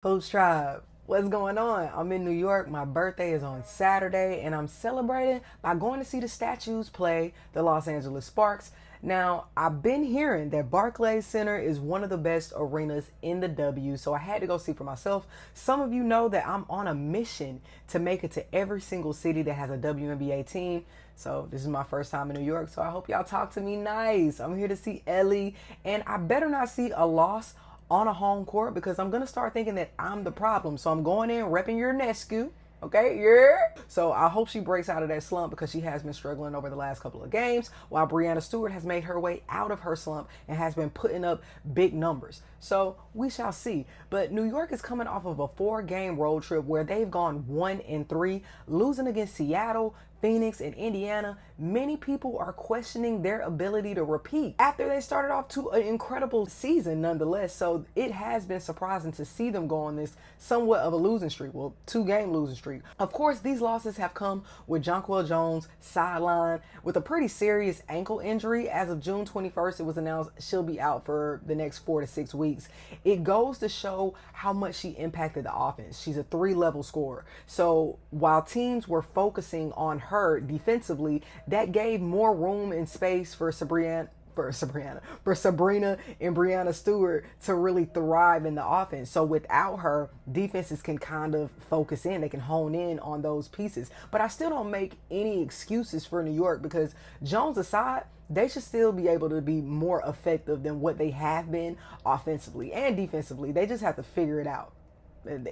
Coach Tribe, what's going on? I'm in New York. My birthday is on Saturday, and I'm celebrating by going to see the Statues play the Los Angeles Sparks. Now, I've been hearing that Barclays Center is one of the best arenas in the W, so I had to go see for myself. Some of you know that I'm on a mission to make it to every single city that has a WNBA team. So this is my first time in New York, so I hope y'all talk to me nice. I'm here to see Ellie, and I better not see a loss on a home court because I'm going to start thinking that I'm the problem. So I'm going in repping your Nescu. Okay, yeah. So I hope she breaks out of that slump because she has been struggling over the last couple of games, while Breanna Stewart has made her way out of her slump and has been putting up big numbers. So we shall see. But New York is coming off of a 4-game road trip where they've gone 1-3, losing against Seattle, Phoenix, and Indiana. Many people are questioning their ability to repeat after they started off to an incredible season nonetheless. So it has been surprising to see them go on this somewhat of a losing streak. Well, 2-game losing streak. Of course, these losses have come with Jonquel Jones sidelined with a pretty serious ankle injury. As of June 21st, it was announced she'll be out for the next 4 to 6 weeks. It goes to show how much she impacted the offense. She's a 3-level scorer. So while teams were focusing on her defensively, that gave more room and space for Sabrina and Breanna Stewart to really thrive in the offense. So without her, defenses can kind of focus in. They can hone in on those pieces. But I still don't make any excuses for New York because Jones aside, they should still be able to be more effective than what they have been offensively and defensively. They just have to figure it out.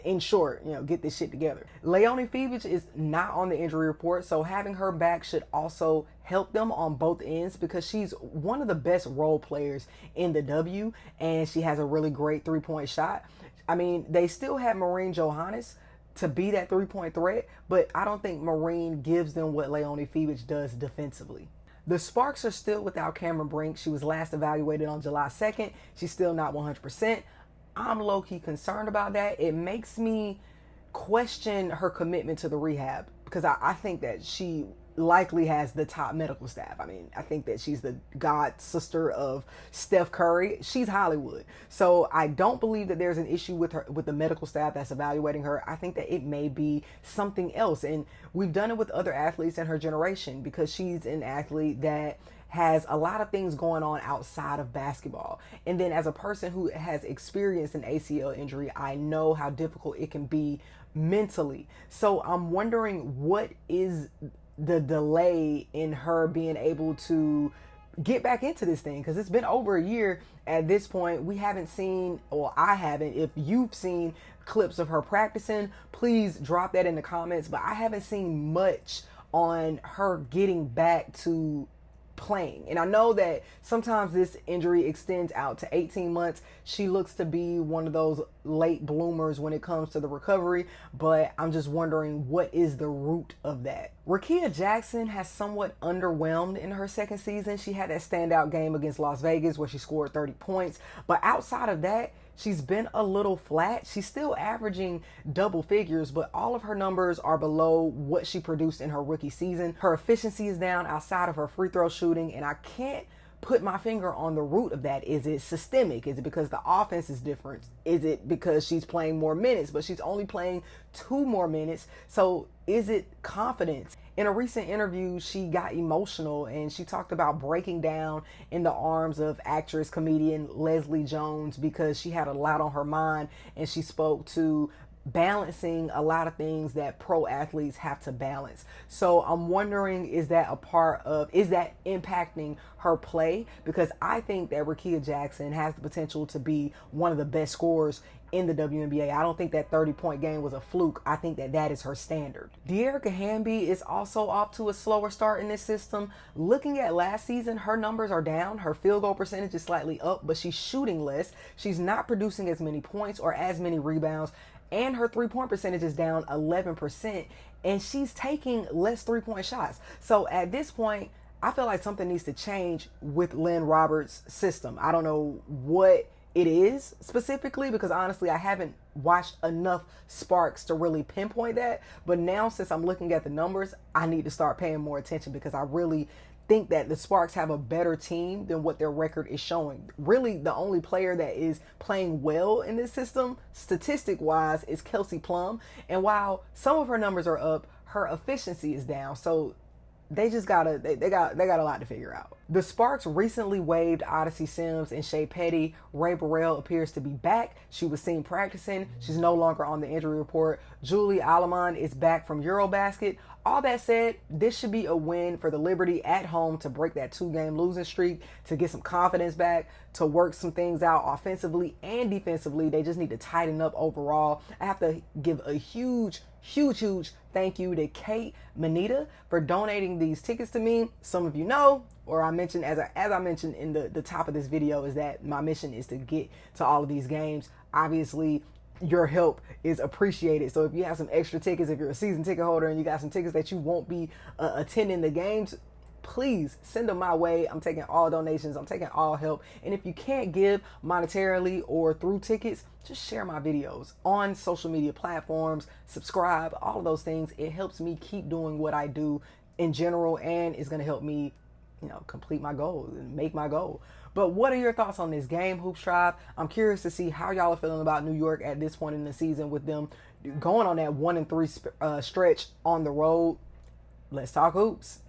In short, get this shit together. Leonie Fiebich is not on the injury report, so having her back should also help them on both ends because she's one of the best role players in the W, and she has a really great 3-point shot. I mean, they still have Marine Johannes to be that 3-point threat, but I don't think Marine gives them what Leonie Fiebich does defensively. The Sparks are still without Cameron Brink. She was last evaluated on July 2nd. She's still not 100%. I'm low-key concerned about that. It makes me question her commitment to the rehab because I think that she likely has the top medical staff. I mean, I think that she's the god sister of Steph Curry. She's Hollywood. So I don't believe that there's an issue with her, with the medical staff that's evaluating her. I think that it may be something else. And we've done it with other athletes in her generation because she's an athlete that has a lot of things going on outside of basketball. And then as a person who has experienced an ACL injury, I know how difficult it can be mentally. So I'm wondering what is the delay in her being able to get back into this thing, because it's been over a year at this point. We haven't seen, or I haven't. If you've seen clips of her practicing, please drop that in the comments, but I haven't seen much on her getting back to playing. And I know that sometimes this injury extends out to 18 months. She looks to be one of those late bloomers when it comes to the recovery, but I'm just wondering what is the root of that. Rakia Jackson has somewhat underwhelmed in her second season. She had that standout game against Las Vegas where she scored 30 points, but outside of that, she's been a little flat. She's still averaging double figures, but all of her numbers are below what she produced in her rookie season. Her efficiency is down outside of her free throw shooting, and I can't put my finger on the root of that. Is it systemic? Is it because the offense is different? Is it because she's playing more minutes, but she's only playing 2 more minutes? So is it confidence? In a recent interview, she got emotional and she talked about breaking down in the arms of actress, comedian Leslie Jones because she had a lot on her mind, and she spoke to balancing a lot of things that pro athletes have to balance. So I'm wondering, is that impacting her play? Because I think that Rakia Jackson has the potential to be one of the best scorers in the WNBA. I don't think that 30-point game was a fluke. I think that that is her standard. Dearica Hamby is also off to a slower start in this system. Looking at last season, her numbers are down. Her field goal percentage is slightly up, but she's shooting less. She's not producing as many points or as many rebounds, and her 3-point percentage is down 11%, and she's taking less 3-point shots. So at this point, I feel like something needs to change with Lynn Roberts' system. I don't know what it is specifically because honestly, I haven't watched enough Sparks to really pinpoint that. But now, since I'm looking at the numbers, I need to start paying more attention because I really think that the Sparks have a better team than what their record is showing. Really, the only player that is playing well in this system, statistic wise, is Kelsey Plum. And while some of her numbers are up, her efficiency is down. So they just gotta they got a lot to figure out. The Sparks recently waived Odyssey Sims and Shea Petty. Ray Burrell appears to be back. She was seen practicing. She's no longer on the injury report. Julie Aleman is back from Eurobasket. All that said, this should be a win for the Liberty at home to break that 2-game losing streak, to get some confidence back, to work some things out offensively and defensively. They just need to tighten up overall. I have to give a huge thank you to Kate Manita for donating these tickets to me. Some of you know, or I mentioned as I mentioned in the top of this video, is that my mission is to get to all of these games. Obviously, your help is appreciated. So if you have some extra tickets, if you're a season ticket holder and you got some tickets that you won't be attending the games, please send them my way. I'm taking all donations. I'm taking all help. And if you can't give monetarily or through tickets, just share my videos on social media platforms, subscribe, all of those things. It helps me keep doing what I do in general, and it's going to help me, complete my goal and make my goal. But what are your thoughts on this game, Hoops Tribe? I'm curious to see how y'all are feeling about New York at this point in the season with them going on that 1-3 stretch on the road. Let's talk hoops.